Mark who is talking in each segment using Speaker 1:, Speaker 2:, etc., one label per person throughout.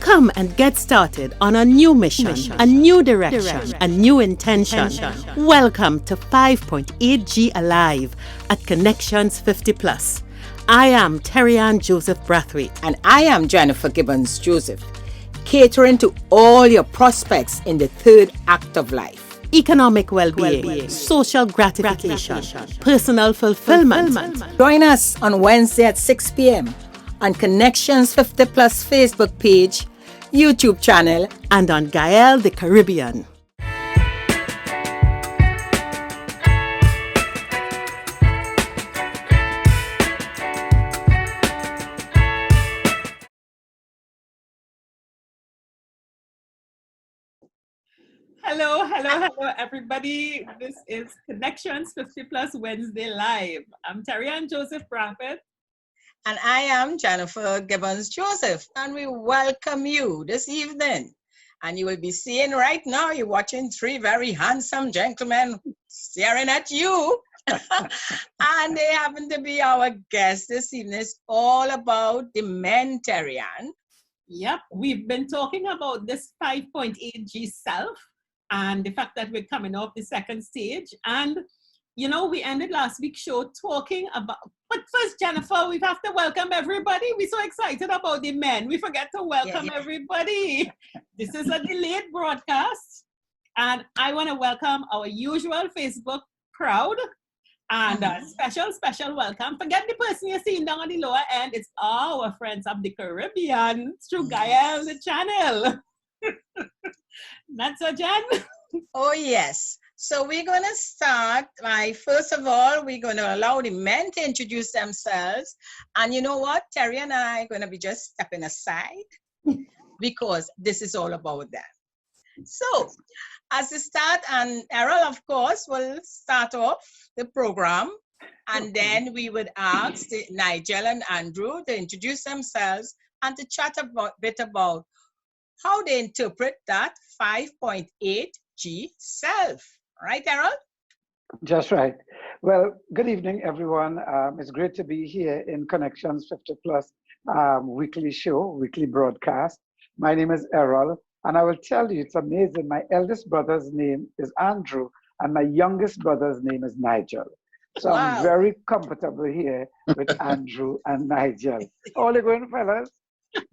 Speaker 1: Come and get started on a new mission, a new direction, a new intention. Welcome to 5.8G Alive at Connections 50 Plus. I am Terry-Ann Joseph Brathwaite.
Speaker 2: And I am Jennifer Gibbons Joseph, catering to all your prospects in the third act of life.
Speaker 1: Economic well-being, social gratification, personal fulfillment.
Speaker 2: Join us on Wednesday at 6 p.m. on Connections 50 Plus Facebook page, YouTube channel,
Speaker 1: and on Gael the Caribbean.
Speaker 3: Hello, everybody. This is Connections 50 Plus Wednesday Live. I'm Terry-Ann Joseph Brathwaite.
Speaker 2: And I am Jennifer Gibbons Joseph. And we welcome you this evening. And you will be seeing right now, you're watching three very handsome gentlemen staring at you. And they happen to be our guests this evening. It's all about the men, Terry-Ann.
Speaker 3: Yep, we've been talking about this 5.8G self and the fact that we're coming off the second stage. And, you know, we ended last week's show talking about, but first, Jennifer, we have to welcome everybody. We're so excited about the men. We forget to welcome everybody. This is a delayed broadcast. And I want to welcome our usual Facebook crowd. And a special welcome. Forget the person you're seeing down on the lower end. It's our friends of the Caribbean through Gael, the channel. That's a Jen.
Speaker 2: Oh, yes. So we're going to start by, first of all, we're going to allow the men to introduce themselves. And you know what? Terry and I are going to be just stepping aside because this is all about them. So, as a start, and Errol, of course, will start off the program, and then we would ask Nigel and Andrew to introduce themselves and to chat a bit about how they interpret that 5.8G self. Right, Errol?
Speaker 4: Just right. Well, good evening, everyone. It's great to be here in Connections 50 Plus weekly show, weekly broadcast. My name is Errol. And I will tell you, it's amazing. My eldest brother's name is Andrew, and my youngest brother's name is Nigel. So I'm very comfortable here with Andrew and Nigel. How are you going, fellas?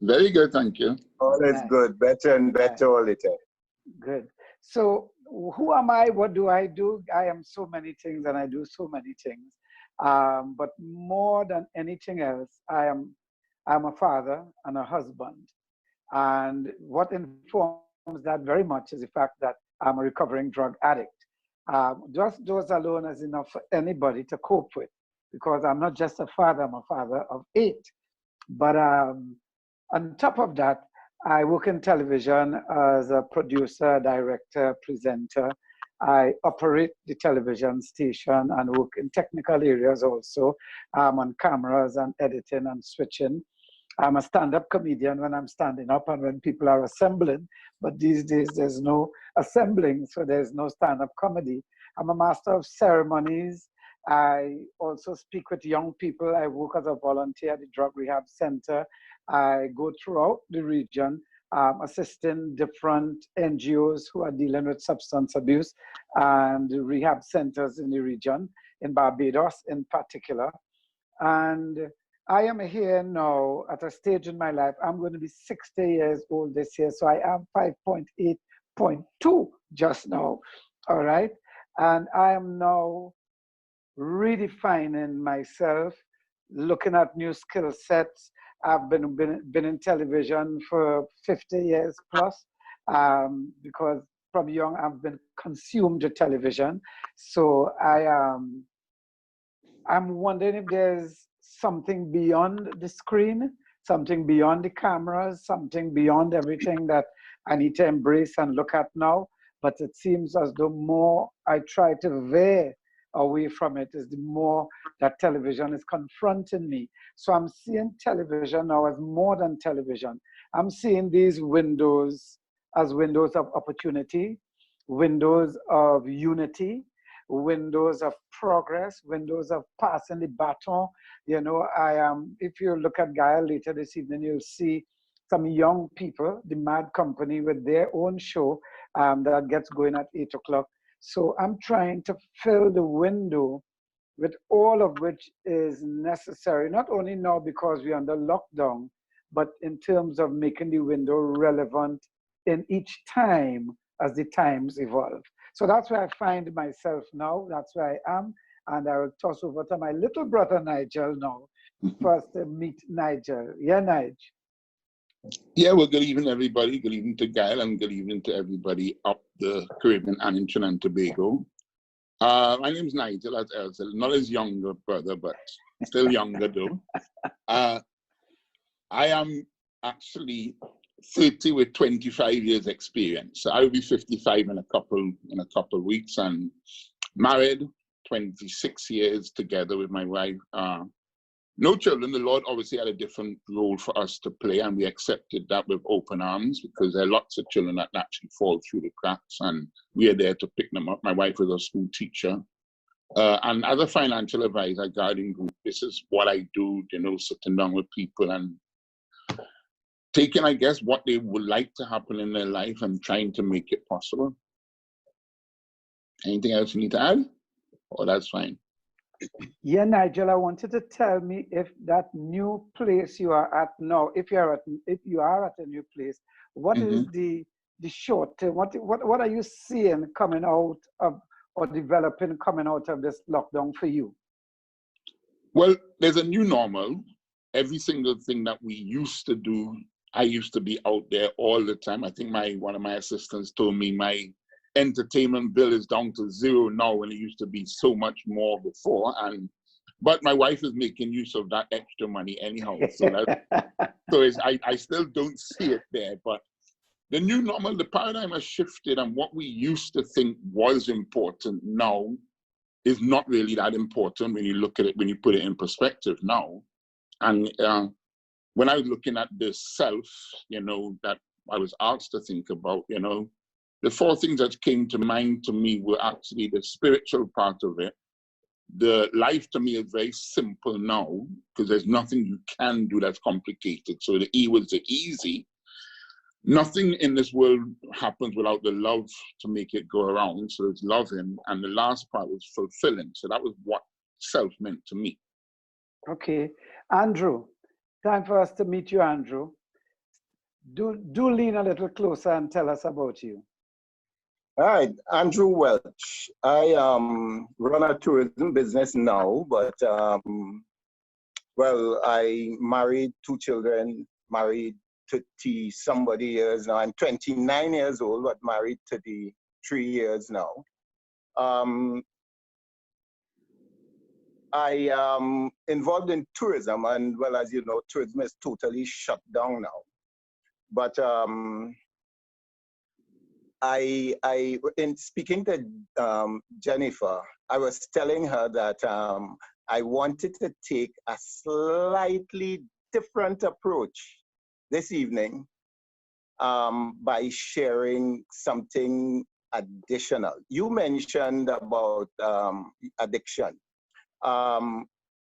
Speaker 5: Very good, thank you.
Speaker 6: All is good. Better and better all the time.
Speaker 4: Good. So who am I? What do? I am so many things, and I do so many things. But more than anything else, I'm a father and a husband. And what informs that very much is the fact that I'm a recovering drug addict. Just those alone is enough for anybody to cope with, because I'm not just a father, I'm a father of 8. But on top of that, I work in television as a producer, director, presenter. I operate the television station and work in technical areas also, on cameras and editing and switching. I'm a stand-up comedian when I'm standing up and when people are assembling, but these days there's no assembling, so there's no stand-up comedy. I'm a master of ceremonies. I also speak with young people. I work as a volunteer at the Drug Rehab Center. I go throughout the region, assisting different NGOs who are dealing with substance abuse and rehab centers in the region, in Barbados in particular. And I am here now at a stage in my life. I'm going to be 60 years old this year, so I am 5.8.2 just now, all right? And I am now redefining myself, looking at new skill sets. I've been in television for 50 years plus, because from young I've been consumed with television. So I'm wondering if there's something beyond the screen, something beyond the cameras, something beyond everything that I need to embrace and look at now. But it seems as though more I try to veer away from it, is the more that television is confronting me. So I'm seeing television now as more than television. I'm seeing these windows as windows of opportunity, windows of unity, windows of progress, windows of passing the baton. You know, if you look at Gaia later this evening, you'll see some young people, the Mad Company, with their own show that gets going at 8 o'clock. So I'm trying to fill the window with all of which is necessary, not only now because we're under lockdown, but in terms of making the window relevant in each time as the times evolve. So that's where I find myself now. That's where I am. And I will toss over to my little brother, Nigel, now. First, meet Nigel. Yeah, Nigel.
Speaker 5: Yeah, well, good evening, everybody. Good evening to Gail, and good evening to everybody up the Caribbean and in Trinidad and Tobago. My name's Nigel, as I said, not his younger brother, but still younger though. I am actually 30 with 25 years experience. So I'll be 55 in a couple of weeks, and married 26 years together with my wife. No children. The Lord obviously had a different role for us to play, and we accepted that with open arms, because there are lots of children that actually fall through the cracks, and we are there to pick them up. My wife is a school teacher. And as a financial advisor, guiding group, this is what I do, sitting down with people and taking, I guess, what they would like to happen in their life and trying to make it possible. Anything else you need to add? Oh, that's fine.
Speaker 4: Yeah, Nigel, I wanted to tell me if that new place you are at now, if you are at a new place, what is the short term? What are you seeing coming out of, or developing coming out of this lockdown for you?
Speaker 5: Well, there's a new normal. Every single thing that we used to do, I used to be out there all the time. I think one of my assistants told me my entertainment bill is down to zero now, when it used to be so much more before. But my wife is making use of that extra money anyhow. So I still don't see it there. But the new normal, the paradigm has shifted, and what we used to think was important now is not really that important when you look at it, when you put it in perspective now. And when I was looking at the self, that I was asked to think about, the four things that came to mind to me were actually the spiritual part of it. The life to me is very simple now, because there's nothing you can do that's complicated. So the E was the easy. Nothing in this world happens without the love to make it go around. So it's loving. And the last part was fulfilling. So that was what self meant to me.
Speaker 4: Okay. Andrew, time for us to meet you, Andrew. Do lean a little closer and tell us about you.
Speaker 6: All right, Andrew Welch. I run a tourism business now, but well, I married 2 children, married 30 somebody years now. I'm 29 years old, but married 33 years now. I am involved in tourism, and well, as you know, tourism is totally shut down now. But in speaking to Jennifer, I was telling her that I wanted to take a slightly different approach this evening by sharing something additional. You mentioned about addiction.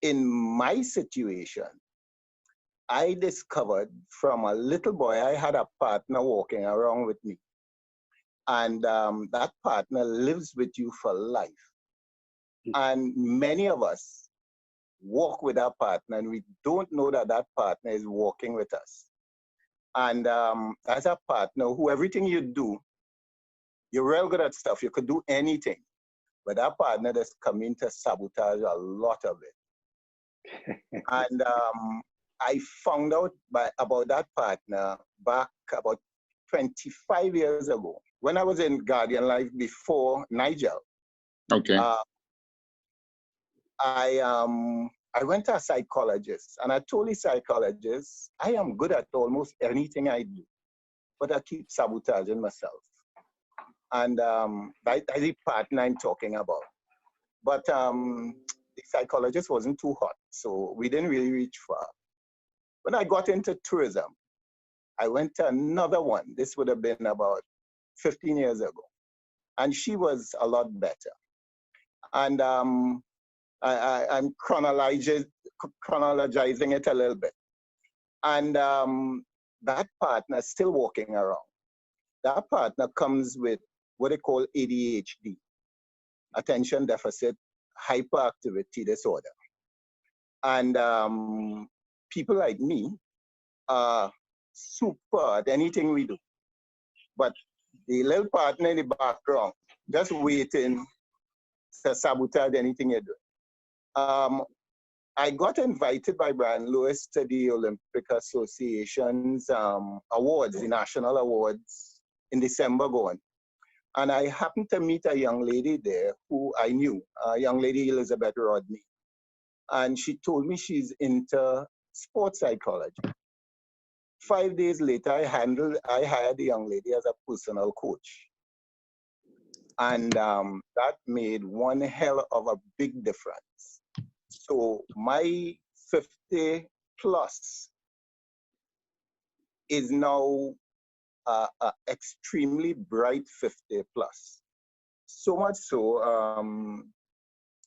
Speaker 6: In my situation, I discovered from a little boy, I had a partner walking around with me. And that partner lives with you for life. And many of us walk with our partner, and we don't know that that partner is walking with us. And as a partner, who everything you do, you're real good at stuff. You could do anything. But that partner that's coming to sabotage a lot of it. And I found out about that partner back about 25 years ago, when I was in Guardian Life before Nigel.
Speaker 5: Okay.
Speaker 6: I went to a psychologist, and I told the psychologist, I am good at almost anything I do, but I keep sabotaging myself. And that's the partner I'm talking about. But the psychologist wasn't too hot, so we didn't really reach far. When I got into tourism, I went to another one. This would have been about 15 years ago. And she was a lot better. And I'm chronologizing it a little bit. And that partner is still walking around. That partner comes with what they call ADHD, attention deficit hyperactivity disorder. And people like me are super at anything we do. But the little partner in the background, just waiting to sabotage anything you do. I got invited by Brian Lewis to the Olympic Association's awards, the national awards, in December going. And I happened to meet a young lady there who I knew, a young lady, Elizabeth Rodney. And she told me she's into sports psychology. 5 days later, I hired the young lady as a personal coach. And that made one hell of a big difference. So my 50 plus is now extremely bright 50 plus. So much so,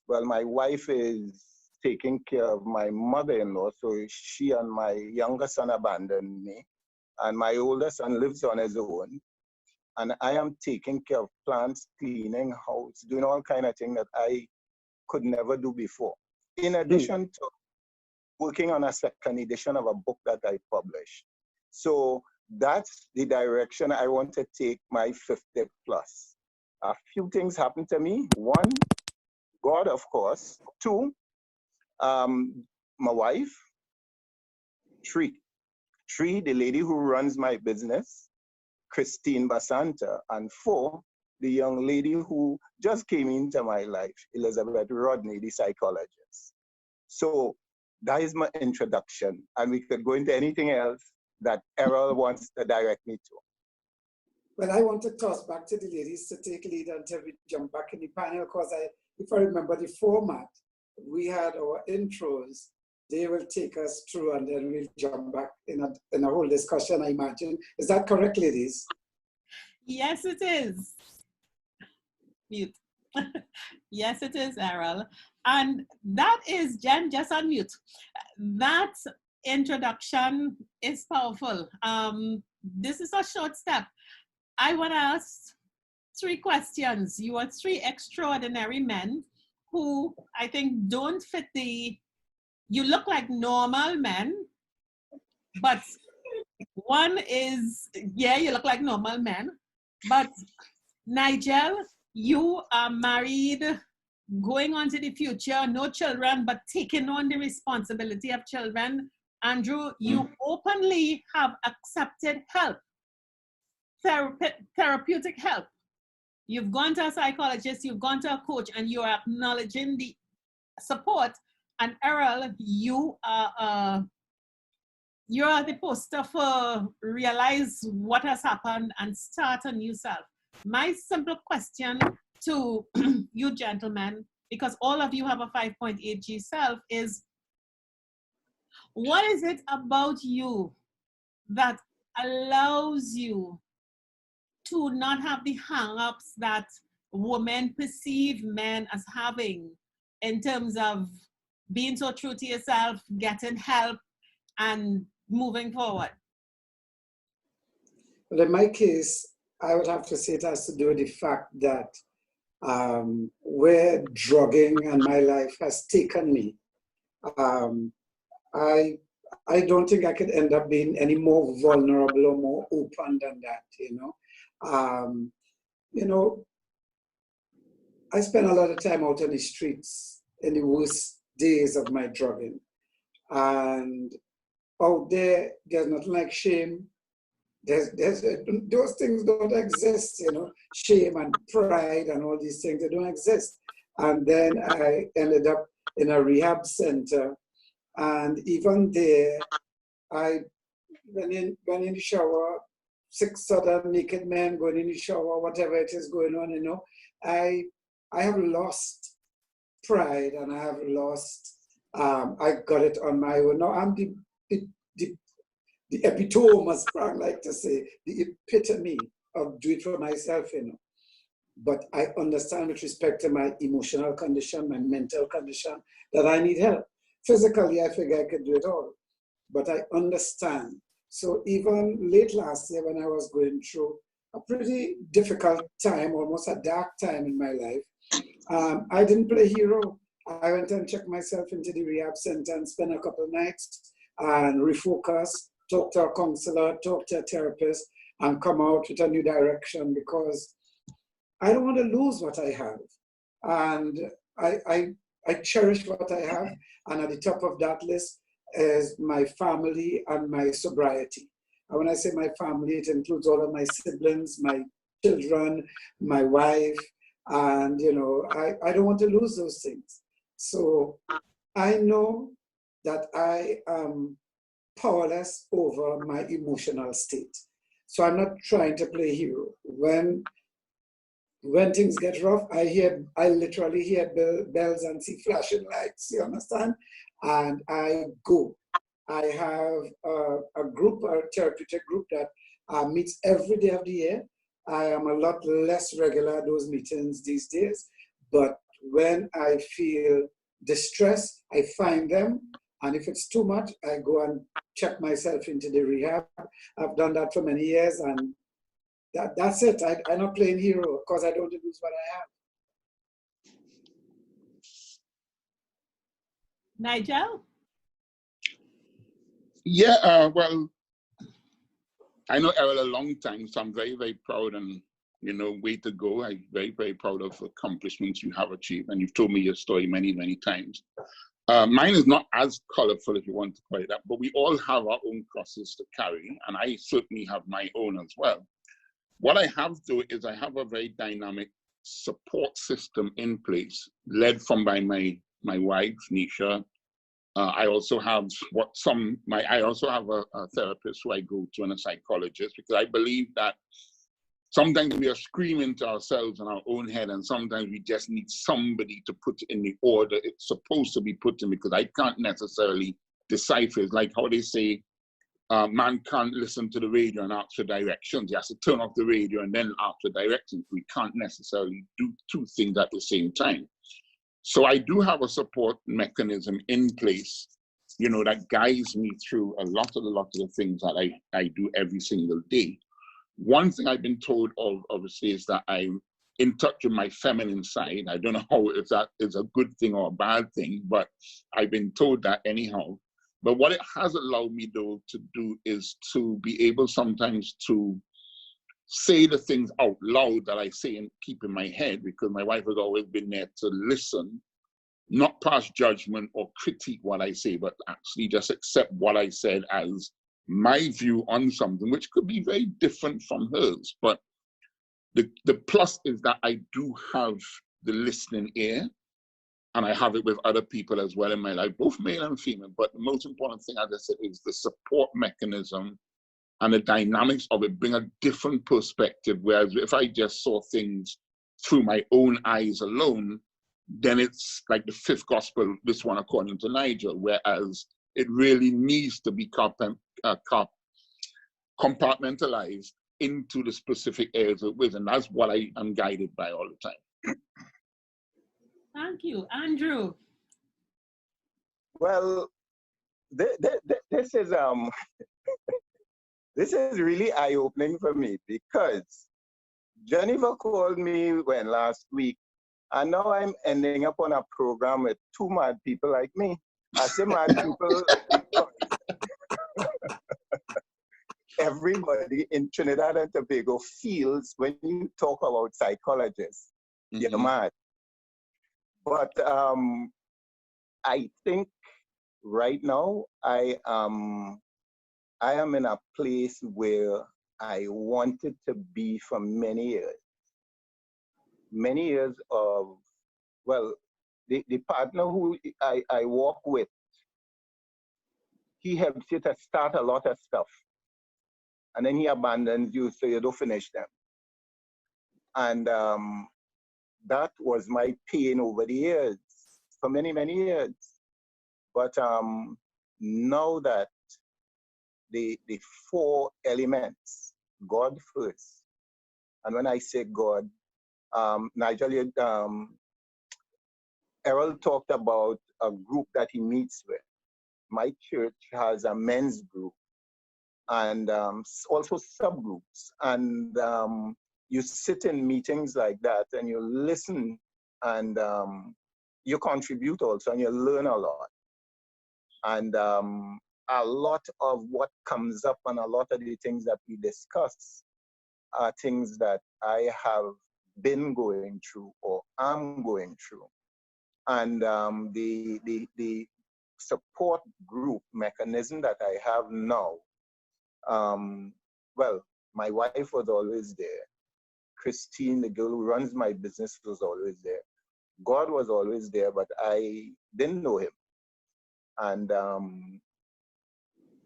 Speaker 6: well, my wife is taking care of my mother-in-law, so she and my younger son abandoned me, and my older son lives on his own, and I am taking care of plants, cleaning house, doing all kind of things that I could never do before. In addition to working on a second edition of a book that I published. So that's the direction I want to take my 50 plus. A few things happened to me. One, God, of course. Two, my wife. Three, the lady who runs my business, Christine Basanta. And four, the young lady who just came into my life, Elizabeth Rodney, the psychologist. So that is my introduction. And we could go into anything else that Errol wants to direct me to.
Speaker 4: Well, I want to toss back to the ladies to take lead until we jump back in the panel, because if I remember the format, we had our intros. They will take us through and then we'll jump back in a whole discussion, I imagine. Is that correct, ladies?
Speaker 3: Yes, it is. Mute. Yes, it is, Errol. And that is, Jen, just unmute. That introduction is powerful. This is a short step. I want to ask 3 questions. You are 3 extraordinary men who I think don't fit you look like normal men, but one is, yeah, you look like normal men, but Nigel, you are married, going on to the future, no children, but taking on the responsibility of children. Andrew, you openly have accepted help, therapeutic help. You've gone to a psychologist, you've gone to a coach, and you are acknowledging the support. And Errol, you are the poster for realize what has happened and start a new self. My simple question to you gentlemen, because all of you have a 5.8 G self, is what is it about you that allows you to not have the hang-ups that women perceive men as having in terms of being so true to yourself, getting help, and moving forward?
Speaker 4: Well, in my case, I would have to say it has to do with the fact that where drugging and my life has taken me, I don't think I could end up being any more vulnerable or more open than that, you know. I spent a lot of time out on the streets in the worst days of my drugging. And out there, there's nothing like shame. Those things don't exist, you know, shame and pride and all these things, they don't exist. And then I ended up in a rehab center. And even there, I went in the shower, 6 other naked men going in the shower, whatever it is going on, you know. I have lost pride and I have lost, I got it on my own. Now I'm the epitome, as Frank like to say, the epitome of do it for myself, you know. But I understand with respect to my emotional condition, my mental condition, that I need help. Physically, I figure I could do it all, but I understand. So even late last year when I was going through a pretty difficult time, almost a dark time in my life, I didn't play hero. I went and checked myself into the rehab center and spent a couple of nights and refocus, talk to a counselor, talk to a therapist, and come out with a new direction because I don't want to lose what I have. And I cherish what I have. And at the top of that list is my family and my sobriety. And when I say my family, it includes all of my siblings, my children, my wife, and I don't want to lose those things. So I know that I am powerless over my emotional state. So I'm not trying to play hero. When things get rough, I literally hear bells and see flashing lights, you understand? And I go. I have a group, a therapeutic group that meets every day of the year. I am a lot less regular at those meetings these days, but when I feel distress, I find them. And if it's too much, I go and check myself into the rehab. I've done that for many years, and that's it. I'm not playing hero because I don't lose what I have.
Speaker 3: Nigel?
Speaker 5: Yeah, well, I know Errol a long time, so I'm very, very proud and, way to go. I'm very, very proud of accomplishments you have achieved. And you've told me your story many, many times. Mine is not as colorful, if you want to call it that, but we all have our own crosses to carry. And I certainly have my own as well. What I have, though, is I have a very dynamic support system in place, led by my wife, Nisha. I also have I also have a therapist who I go to and a psychologist, because I believe that sometimes we are screaming to ourselves in our own head, and sometimes we just need somebody to put it in the order it's supposed to be put in, because I can't necessarily decipher. It's like how they say, man can't listen to the radio and ask for directions. He has to turn off the radio and then ask for directions. We can't necessarily do two things at the same time. So I do have a support mechanism in place, that guides me through a lot of the things that I do every single day. One thing I've been told obviously is that I'm in touch with my feminine side. I don't know if that is a good thing or a bad thing, but I've been told that anyhow. But what it has allowed me, though, to do is to be able sometimes to say the things out loud that I say and keep in my head, because my wife has always been there to listen, not pass judgment or critique what I say, but actually just accept what I said as my view on something, which could be very different from hers. But the plus is that I do have the listening ear, and I have it with other people as well in my life, both male and female. But the most important thing, as I said, is the support mechanism and the dynamics of it bring a different perspective. Whereas if I just saw things through my own eyes alone, then it's like the fifth gospel, this one according to Nigel, whereas it really needs to be compartmentalized into the specific areas of wisdom. That's what I am guided by all the time.
Speaker 3: Thank you. Andrew?
Speaker 6: Well, this is this is really eye-opening for me, because Jennifer called me last week, and now I'm ending up on a program with two mad people like me. I say mad people because everybody in Trinidad and Tobago feels when you talk about psychologists, you're mad. But I think right now I am in a place where I wanted to be for many years. Many years of, well, the partner who I walk with, he helps you to start a lot of stuff, and then he abandons you so you don't finish them. And that was my pain over the years, for many, many years. But now that the four elements, God first, and when I say God, Nigel, Errol talked about a group that he meets with. My church has a men's group. and also subgroups. And you sit in meetings like that and you listen, and you contribute also, and you learn a lot. And a lot of what comes up and a lot of the things that we discuss are things that I have been going through or am going through. And the support group mechanism that I have now, well, my wife was always there. Christine, the girl who runs my business, was always there. God was always there, but I didn't know him. And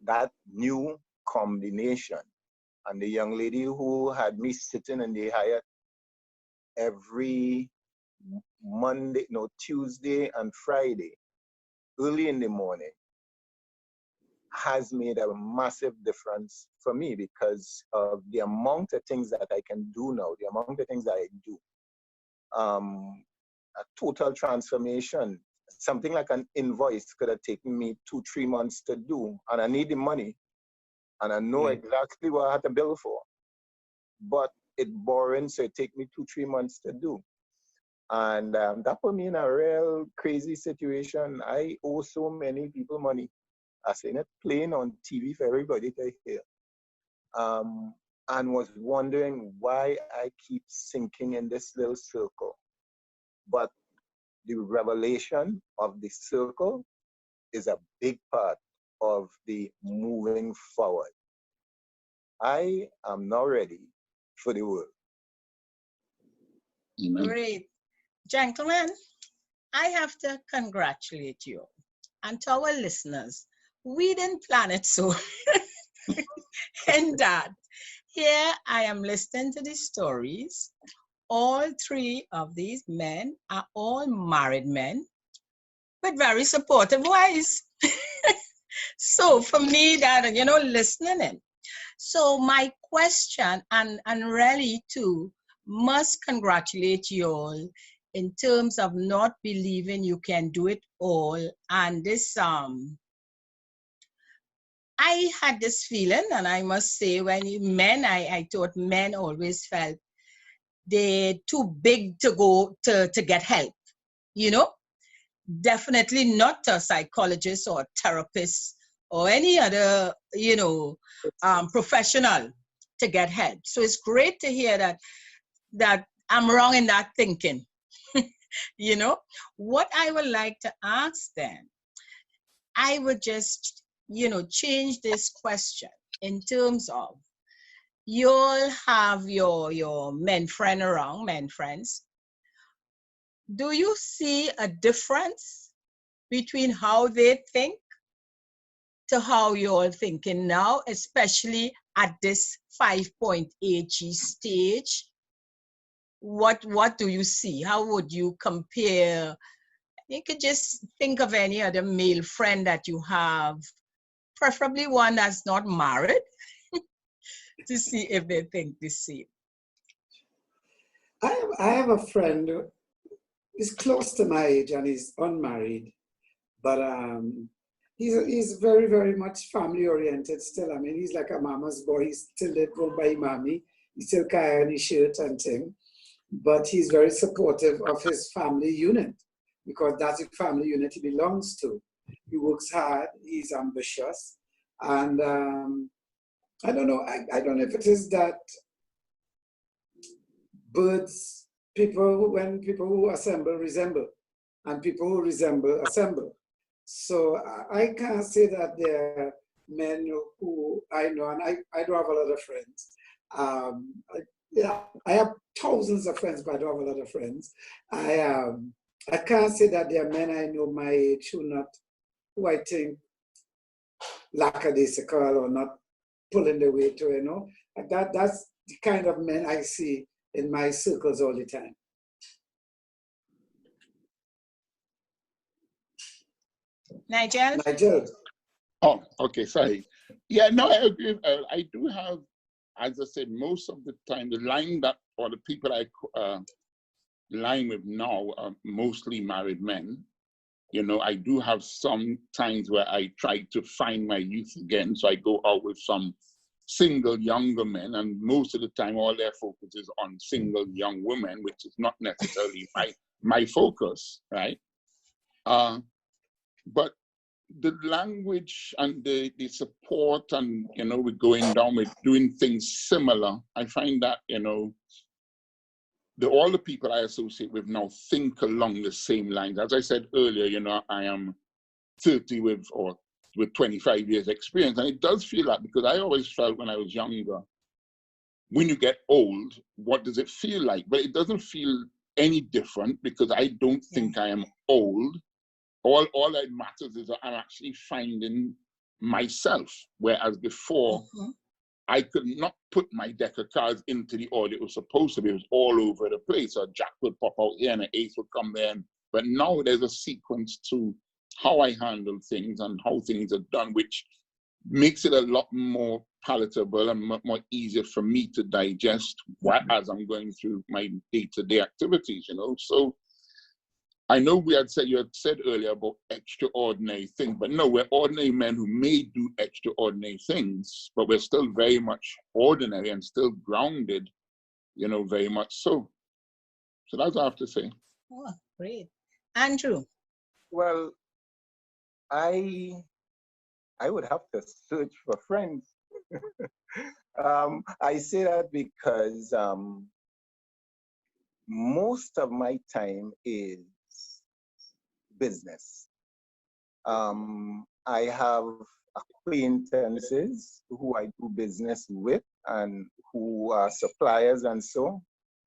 Speaker 6: that new combination, and the young lady who had me sitting in the Hyatt every Tuesday and Friday, early in the morning, has made a massive difference for me because of the amount of things that I can do now, the amount of things that I do. A total transformation. Something like an invoice could have taken me 2-3 months to do, and I need the money, and I know exactly what I had to bill for. But it's boring, so it takes me 2-3 months to do. And that put me in a real crazy situation. I owe so many people money. I seen it playing on TV for everybody to hear. And was wondering why I keep sinking in this little circle. But the revelation of the circle is a big part of the moving forward. I am now ready for the world.
Speaker 5: Amen.
Speaker 2: Great. Gentlemen, I have to congratulate you. And to our listeners, we didn't plan it so. And that here I am listening to the stories. All 3 of these men are all married men with very supportive wives. So for me, that, listening in. So my question, and really too, must congratulate you all in terms of not believing you can do it all. And this, I had this feeling, and I must say, when I thought men always felt they're too big to go to get help, Definitely not a psychologist or therapist or any other, professional to get help. So it's great to hear that I'm wrong in that thinking. What I would like to ask them, I would just, change this question in terms of, you'll have your men friends. Do you see a difference between how they think to how you're thinking now, especially at this 5.8G stage? What do you see? How would you compare? You could just think of any other male friend that you have, preferably one that's not married, to see if they think the same.
Speaker 4: I have a friend who is close to my age and he's unmarried, but he's very, very much family oriented still. I mean, he's like a mama's boy. He still go by mommy. He still carry his shirt and thing, but he's very supportive of his family unit because that's the family unit he belongs to. He works hard. He's ambitious, and I don't know. I don't know if it is that when people who assemble resemble, and people who resemble assemble. So I can't say that there are men who I know, and I don't have a lot of friends. I have thousands of friends, but I don't have a lot of friends. I can't say that there are men I know my age who I think lackadaisical or not pulling the weight to, That's the kind of men I see in my circles all the time. Nigel.
Speaker 5: Oh, okay, sorry. Yeah, no, I agree. I do have, as I said, most of the time, the line that, or the people I line with now are mostly married men. I do have some times where I try to find my youth again. So I go out with some single younger men, and most of the time all their focus is on single young women, which is not necessarily my focus, right? But the language and the support, and we're going down, we're doing things similar. I find that all the people I associate with now think along the same lines. As I said earlier, I am 30 with 25 years experience, and it does feel like, because I always felt when I was younger, when you get old, what does it feel like? But it doesn't feel any different, because I don't think I am old. All that matters is that I'm actually finding myself, whereas before, I could not put my deck of cards into the order it was supposed to be. It was all over the place. A jack would pop out here and an ace would come there. But now there's a sequence to how I handle things and how things are done, which makes it a lot more palatable and more easier for me to digest as I'm going through my day-to-day activities, So I know you had said earlier about extraordinary things, but no, we're ordinary men who may do extraordinary things, but we're still very much ordinary and still grounded, very much so. So that's what I have to say.
Speaker 2: Oh, great. Andrew?
Speaker 6: Well, I would have to search for friends. I say that because most of my time is business. I have acquaintances who I do business with and who are suppliers and so.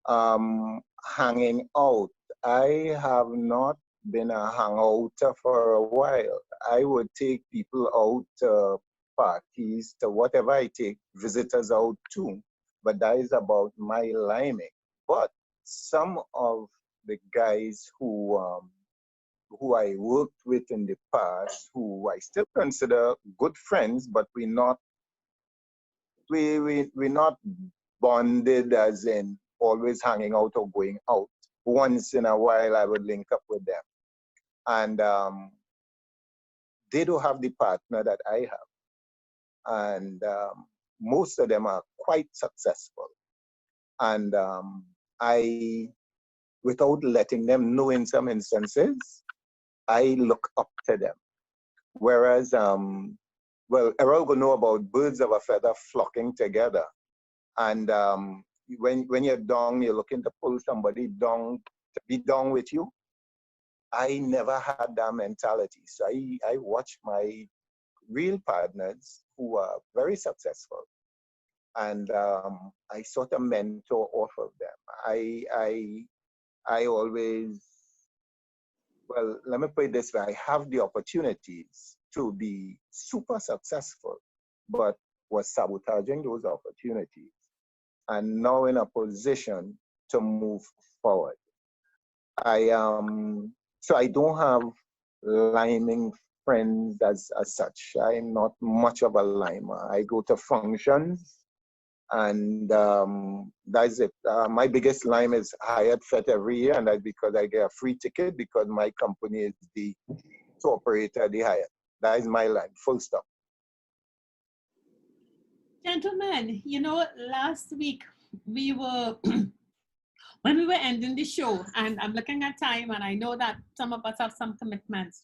Speaker 6: Hanging out. I have not been a hangouter for a while. I would take people out to parties, to whatever I take visitors out to, but that is about my liming. But some of the guys who I worked with in the past, who I still consider good friends, but we're not bonded as in always hanging out or going out. Once in a while, I would link up with them. And they don't have the partner that I have. And most of them are quite successful. And without letting them know in some instances, I look up to them. Whereas, everyone will know about birds of a feather flocking together. And when you're down, you're looking to pull somebody down to be down with you. I never had that mentality. So I watch my real partners who are very successful. And I sort of mentor off of them. I always, well, let me put it this way, I have the opportunities to be super successful, but was sabotaging those opportunities. And now in a position to move forward. So I don't have liming friends as such. I'm not much of a limer. I go to functions, and that's it. My biggest lime is Hyatt Fete every year, and that's because I get a free ticket because my company is the operator, the Hyatt. That is my line, full stop.
Speaker 3: Gentlemen, last week we were, when we were ending the show, and I'm looking at time, and I know that some of us have some commitments.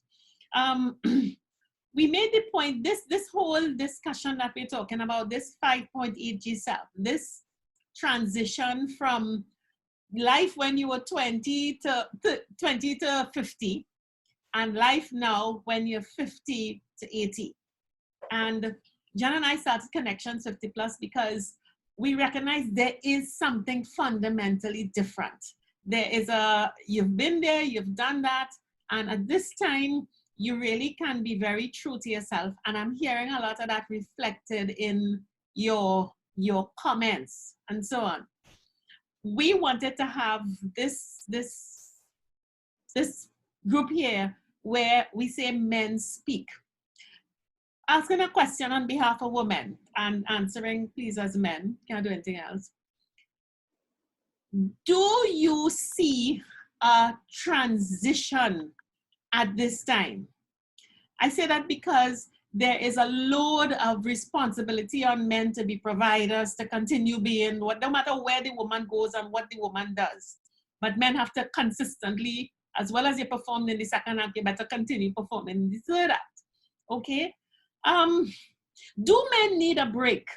Speaker 3: We made the point, this whole discussion that we're talking about, this 5.8G self, this transition from life when you were 20 to 50, and life now when you're 50 to 80. And John and I started Connections 50 Plus because we recognize there is something fundamentally different. There is you've been there, you've done that, and at this time, you really can be very true to yourself. And I'm hearing a lot of that reflected in your comments and so on. We wanted to have this group here where we say men speak. Asking a question on behalf of women and answering please as men, can't do anything else. Do you see a transition at this time? I say that because there is a load of responsibility on men to be providers, to continue being what, no matter where the woman goes and what the woman does. But men have to consistently, as well as you performed in the second act, you better continue performing in the third act. Okay? Do men need a break?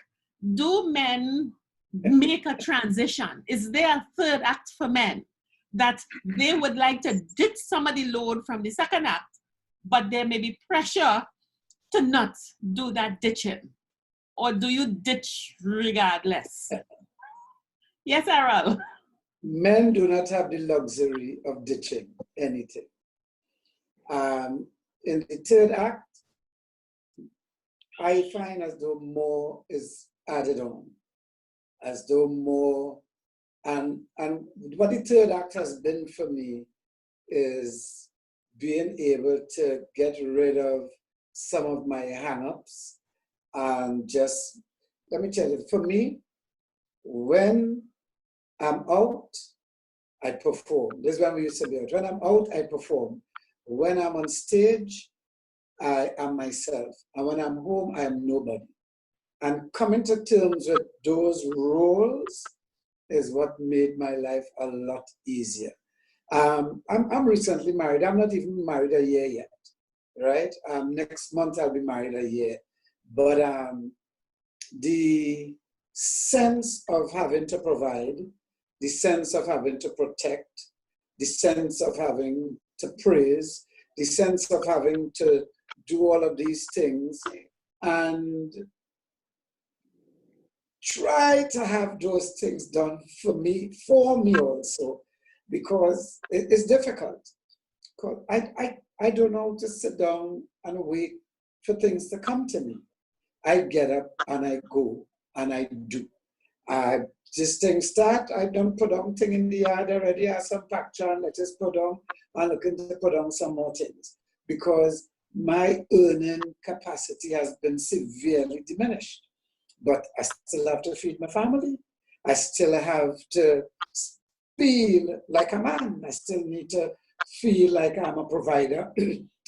Speaker 3: Do men make a transition? Is there a third act for men that they would like to ditch some of the load from the second act, but there may be pressure to not do that ditching? Or do you ditch regardless? Yes, Errol?
Speaker 4: Men do not have the luxury of ditching anything. In the third act, I find as though more is added on, as though more, and what the third act has been for me is being able to get rid of some of my hang-ups and just, let me tell you, for me, when I'm out, I perform. This is when we used to be out. When I'm out, I perform. When I'm on stage, I am myself. And when I'm home, I am nobody. And coming to terms with those roles is what made my life a lot easier. I'm recently married. I'm not even married a year yet, right? Next month I'll be married a year. But the sense of having to provide, the sense of having to protect, the sense of having to praise, the sense of having to do all of these things and try to have those things done for me also, because it's difficult. I don't know to sit down and wait for things to come to me. I get up and I go and I do. This thing start, I done put on thing in the yard already, I have some pacture and let us put on and looking to put on some more things, because my earning capacity has been severely diminished. But I still have to feed my family. I still have to feel like a man. I still need to feel like I'm a provider.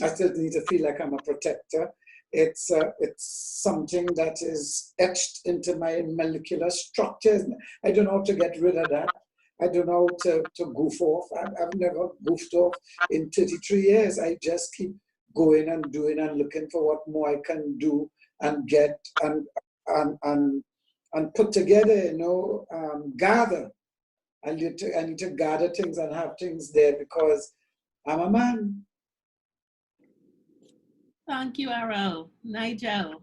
Speaker 4: I still need to feel like I'm a protector. It's something that is etched into my molecular structures. I don't know how to get rid of that. I don't know how to goof off. I've never goofed off in 33 years. I just keep going and doing and looking for what more I can do and get and put together, gather. I need to gather things and have things there because I'm a man.
Speaker 3: Thank you, Errol. Nigel?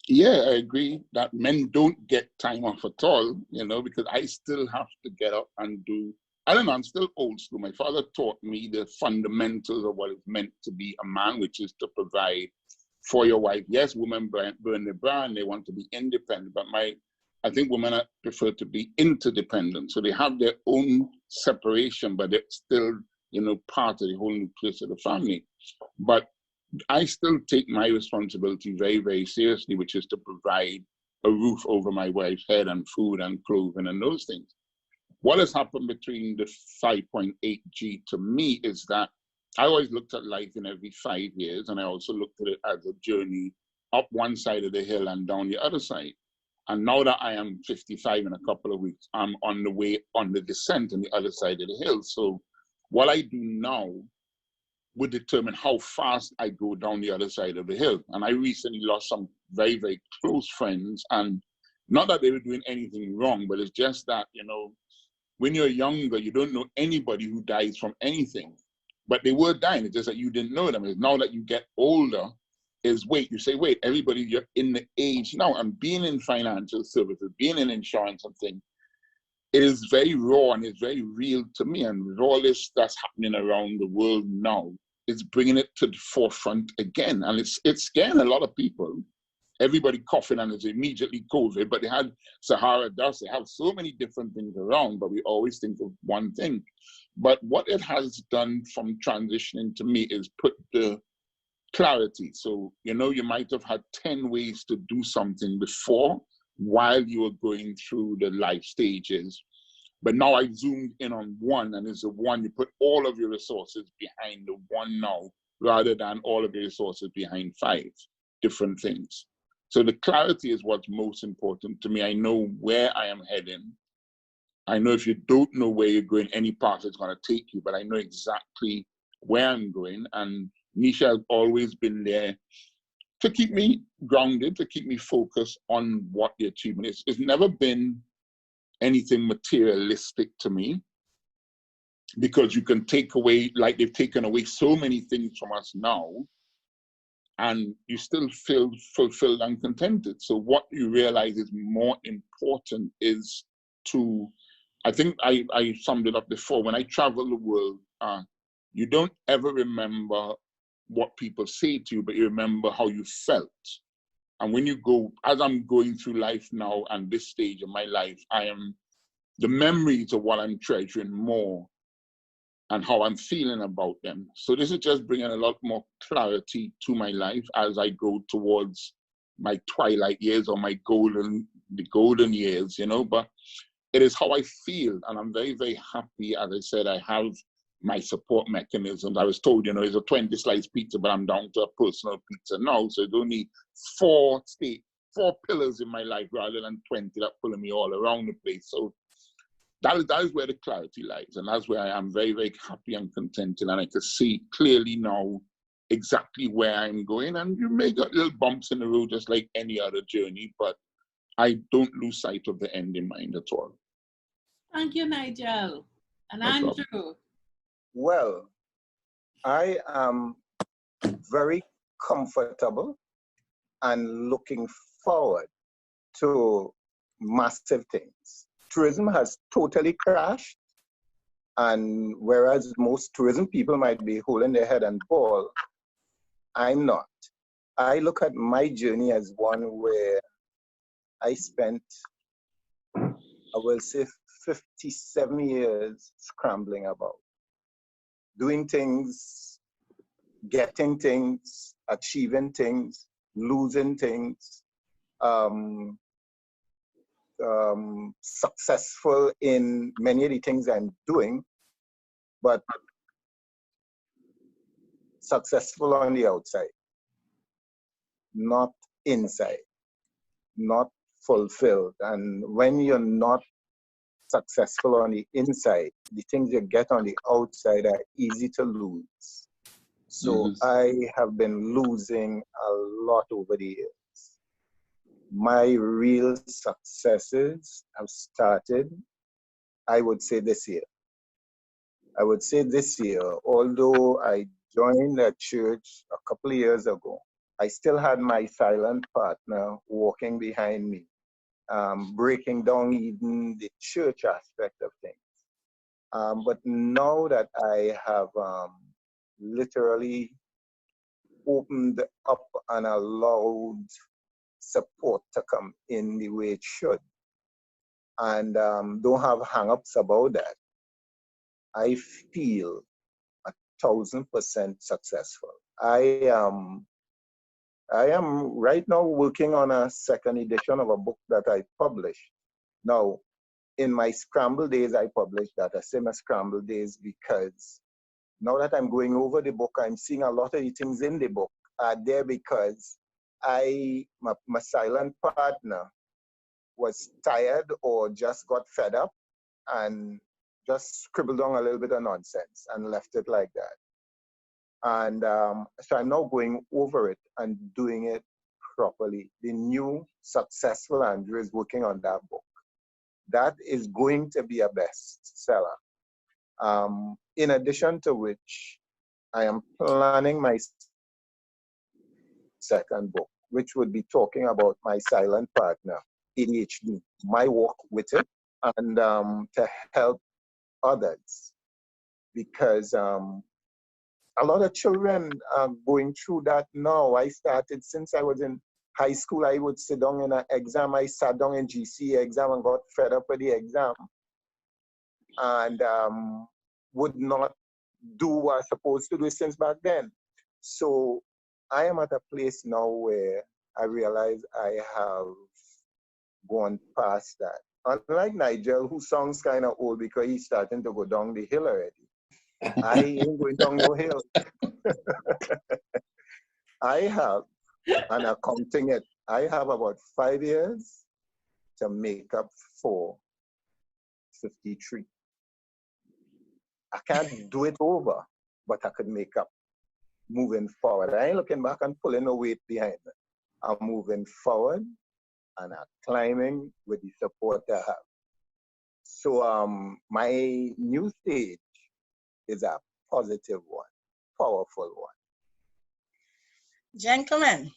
Speaker 5: Yeah, I agree that men don't get time off at all, because I still have to get up and do, I don't know, I'm still old school. My father taught me the fundamentals of what it meant to be a man, which is to provide for your wife. Yes, women burn the bra and they want to be independent, but I think women prefer to be interdependent. So they have their own separation, but they're still, part of the whole nucleus of the family. But I still take my responsibility very, very seriously, which is to provide a roof over my wife's head and food and clothing and those things. What has happened between the 5.8G to me is that I always looked at life in every 5 years, and I also looked at it as a journey up one side of the hill and down the other side. And now that I am 55 in a couple of weeks, I'm on the way on the descent on the other side of the hill. So what I do now would determine how fast I go down the other side of the hill. And I recently lost some very, very close friends, and not that they were doing anything wrong, but it's just that, when you're younger, you don't know anybody who dies from anything, but they were dying. It's just that you didn't know them. It's now that you get older, you say, wait, everybody, you're in the age now, and being in financial services, being in insurance and things, it is very raw and it's very real to me. And with all this that's happening around the world now, it's bringing it to the forefront again. And it's scaring a lot of people. Everybody coughing and it's immediately COVID, but they had Sahara dust. They have so many different things around, but we always think of one thing. But what it has done from transitioning to me is put the clarity. So, you might have had 10 ways to do something before while you were going through the life stages. But now I zoomed in on one, and it's the one you put all of your resources behind the one now rather than all of the resources behind 5 different things. So the clarity is what's most important to me. I know where I am heading. I know if you don't know where you're going, any path is going to take you, but I know exactly where I'm going. And Nisha has always been there to keep me grounded, to keep me focused on what the achievement is. It's never been anything materialistic to me, because you can take away, like they've taken away so many things from us now, and you still feel fulfilled and contented. So what you realize is more important is to, I think I summed it up before, when I travel the world, you don't ever remember what people say to you, but you remember how you felt. And when you go, as I'm going through life now and this stage of my life, the memories of what I'm treasuring more and how I'm feeling about them. So this is just bringing a lot more clarity to my life as I go towards my twilight years or my the golden years, you know, but it is how I feel. And I'm very, very happy. As I said, I have my support mechanisms. I was told, you know, it's a 20 slice pizza, but I'm down to a personal pizza now. So it's only 4 pillars in my life rather than 20 that pulling me all around the place. So that is where the clarity lies. And that's where I am very, very happy and contented. And I can see clearly now exactly where I'm going. And you may get little bumps in the road just like any other journey, but I don't lose sight of the end in mind at all.
Speaker 3: Thank you, Nigel. And
Speaker 5: No
Speaker 3: Andrew.
Speaker 5: problem.
Speaker 6: Well, I am very comfortable and looking forward to massive things. Tourism has totally crashed, and whereas most tourism people might be holding their head and ball, I'm not. I look at my journey as one where I spent, I will say, 57 years scrambling about, doing things, getting things, achieving things, losing things, successful in many of the things I'm doing, but successful on the outside, not inside, not fulfilled. And when you're not successful on the inside, the things you get on the outside are easy to lose. So I have been losing a lot over the years. My real successes have started, I would say, this year. Although I joined a church a couple of years ago, I still had my silent partner walking behind me, breaking down even the church aspect of things. But now that I have literally opened up and allowed support to come in the way it should, and don't have hang-ups about that, I feel 1,000% successful. I am right now working on a second edition of a book that I published. Now, in my scramble days, I published that. I say my scramble days because now that I'm going over the book, I'm seeing a lot of the things in the book are there because my silent partner was tired or just got fed up and just scribbled down a little bit of nonsense and left it like that. And so I'm now going over it and doing it properly. The new successful Andrew is working on that book. That is going to be a bestseller. In addition to which, I am planning my second book, which would be talking about my silent partner, ADHD, my walk with it, and to help others. Because a lot of children are going through that now. I started since I was in high school. I would sit down in an exam. I sat down in GC exam and got fed up with the exam and would not do what I was supposed to do since back then. So I am at a place now where I realize I have gone past that. Unlike Nigel, who sounds kind of old because he's starting to go down the hill already. I ain't going down no hill. I have, and I'm counting it, I have about 5 years to make up for 53. I can't do it over, but I could make up moving forward. I ain't looking back and pulling no weight behind me. I'm moving forward and I'm climbing with the support I have. So my new stage is a positive one, powerful one.
Speaker 2: Gentlemen,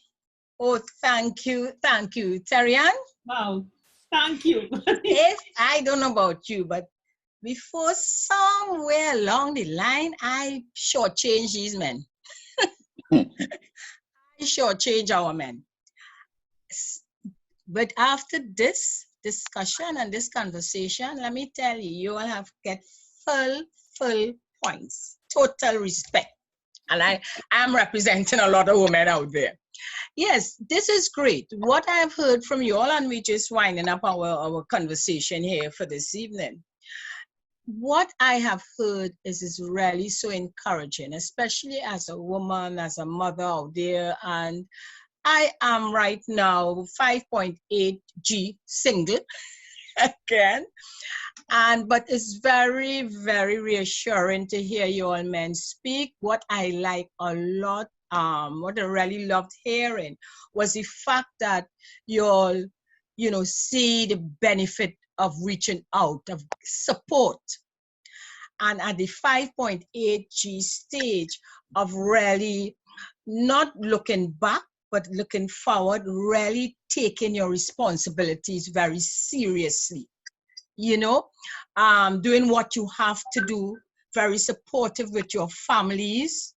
Speaker 2: oh, thank you, Terian.
Speaker 3: Wow, thank you.
Speaker 2: If I don't know about you, but before somewhere along the line, I shortchange these men. I shortchange our men. But after this discussion and this conversation, let me tell you, you all have get full points, total respect. And I am representing a lot of women out there. Yes, this is great. What I've heard from you all, and we just winding up our conversation here for this evening. What I have heard is really so encouraging, especially as a woman, as a mother out there. And I am right now 5.8G single again. But it's very, very reassuring to hear you all men speak. What I like a lot, what I really loved hearing was the fact that you all, see the benefit of reaching out, of support. And at the 5.8G stage of really not looking back, but looking forward, really taking your responsibilities very seriously. Doing what you have to do, very supportive with your families,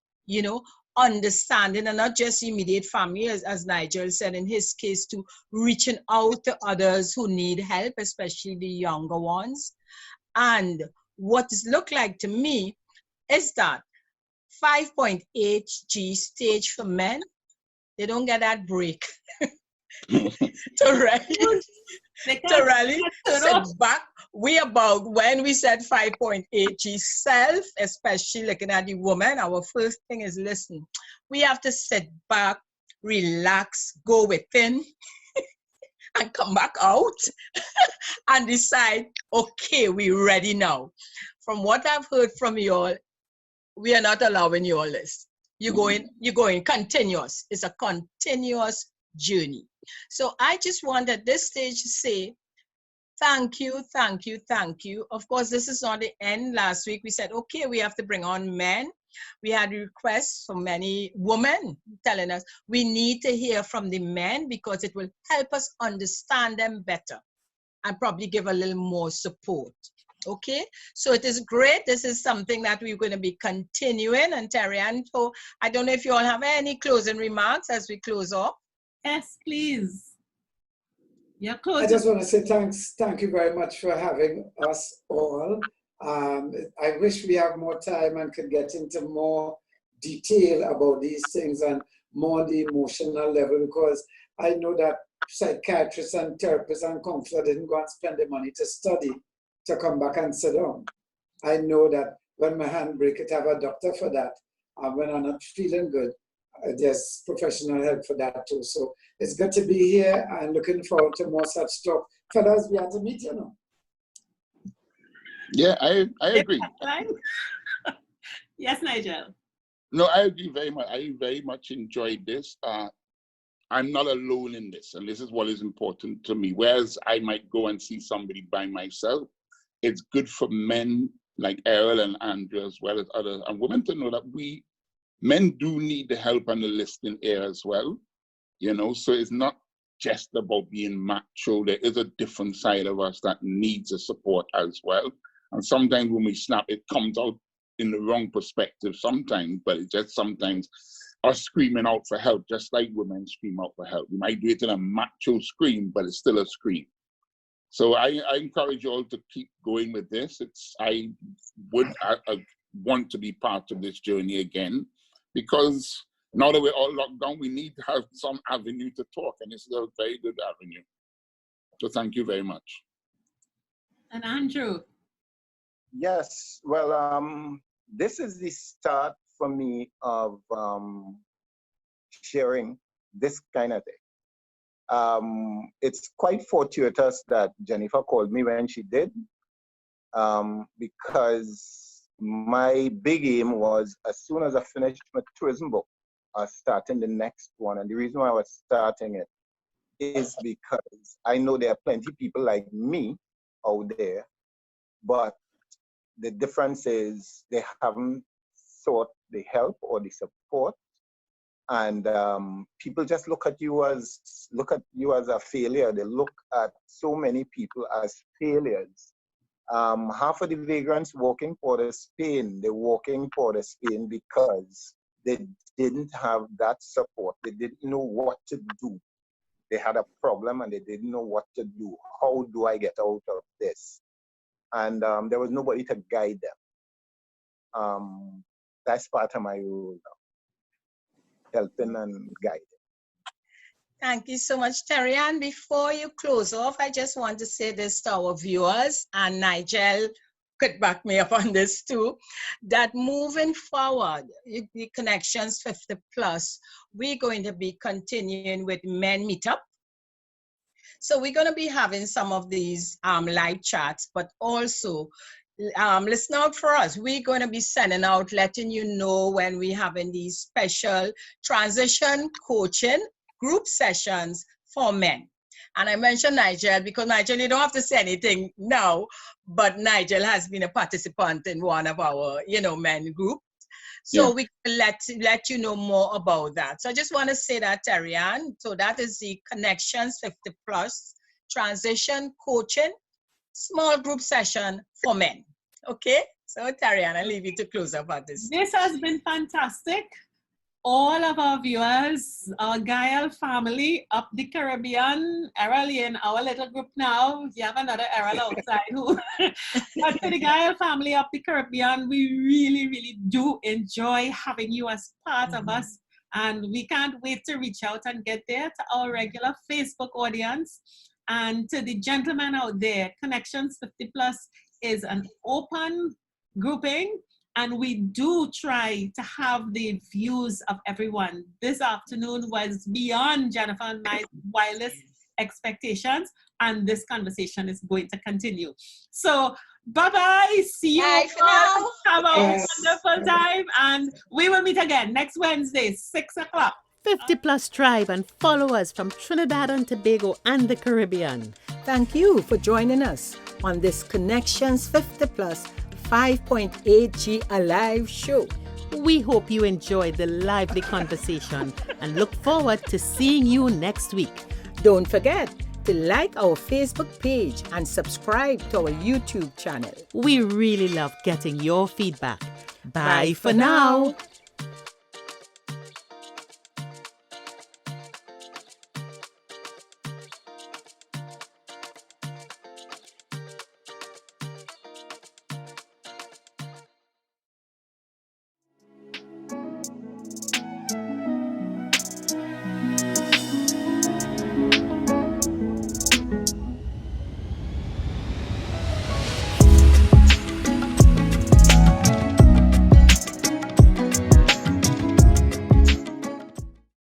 Speaker 2: understanding, and not just immediate family, as Nigel said in his case, to reaching out to others who need help, especially the younger ones. And what it looked like to me is that 5.8G stage for men, they don't get that break to really sit back. We about, when we said 5.8G self, especially looking at the woman, our first thing is listen. We have to sit back, relax, go within, and come back out and decide, okay, we're ready now. From what I've heard from you all, we are not allowing you all this. You're going continuous. It's a continuous journey. So I just want at this stage to say, thank you. Of course, this is not the end. Last week we said, okay, we have to bring on men. We had requests from many women telling us we need to hear from the men because it will help us understand them better and probably give a little more support. Okay, so it is great. This is something that we're going to be continuing. And Terian, I don't know if you all have any closing remarks as we close off.
Speaker 3: Yes, please. Yeah, close.
Speaker 4: I just want to say thank you very much for having us all. I wish we have more time and could get into more detail about these things and more on the emotional level, because I know that psychiatrists and therapists and counselors didn't go and spend the money to study to come back and sit down. I know that when my hand breaks, I have a doctor for that. And when I'm not feeling good, there's professional help for that too. So it's good to be here and looking forward to more such talk. Fellas, we have to meet,
Speaker 5: Yeah, I agree.
Speaker 3: Yes, Nigel.
Speaker 5: No, I agree very much. I very much enjoyed this. I'm not alone in this, and this is what is important to me. Whereas I might go and see somebody by myself, it's good for men like Errol and Andrew, as well as others, and women to know that men do need the help and the listening ear as well. So it's not just about being macho. There is a different side of us that needs the support as well. And sometimes when we snap, it comes out in the wrong perspective sometimes, but it's just sometimes us screaming out for help, just like women scream out for help. We might do it in a macho scream, but it's still a scream. So I encourage you all to keep going with this. I want to be part of this journey again, because now that we're all locked down, we need to have some avenue to talk, and this is a very good avenue. So thank you very much.
Speaker 3: And Andrew?
Speaker 6: Yes, well, this is the start for me of sharing this kind of thing. It's quite fortuitous that Jennifer called me when she did, because my big aim was, as soon as I finished my tourism book, I was starting the next one. And the reason why I was starting it is because I know there are plenty of people like me out there, but the difference is they haven't sought the help or the support, and people just look at you as a failure. They look at so many people as failures. Half of the vagrants walking for the Spain, they're walking for the Spain because they didn't have that support. They didn't know what to do. They had a problem and they didn't know what to do. How do I get out of this? And there was nobody to guide them. That's part of my role now, helping and guiding.
Speaker 2: Thank you so much, Terry. And before you close off, I just want to say this to our viewers, and Nigel could back me up on this too, that moving forward, the Connections 50 Plus, we're going to be continuing with Men Meetup. So we're going to be having some of these live chats, but also listen out for us. We're going to be sending out, letting you know when we're having these special transition coaching group sessions for men. And I mentioned Nigel because Nigel, you don't have to say anything now, but Nigel has been a participant in one of our, men group. So we can let you know more about that. So I just want to say that, Terry-Ann. So that is the Connections 50 Plus Transition Coaching Small Group Session for Men. Okay? So Terry-Ann, I'll leave you to close up at this.
Speaker 3: This has been fantastic. All of our viewers, our Gael family up the Caribbean, Errol in our little group now. You have another Errol outside who, but for the Gael family up the Caribbean, we really, really do enjoy having you as part of us. And we can't wait to reach out and get there to our regular Facebook audience. And to the gentlemen out there, Connections 50 Plus is an open grouping. And we do try to have the views of everyone. This afternoon was beyond Jennifer and my wildest expectations, and this conversation is going to continue. So, bye-bye. See you all. Have a wonderful time, and we will meet again next Wednesday, 6 o'clock.
Speaker 1: 50 Plus Tribe, and follow us from Trinidad and Tobago and the Caribbean.
Speaker 7: Thank you for joining us on this Connections 50 Plus 5.8G Alive show.
Speaker 1: We hope you enjoyed the lively conversation and look forward to seeing you next week.
Speaker 7: Don't forget to like our Facebook page and subscribe to our YouTube channel.
Speaker 1: We really love getting your feedback. Bye for now.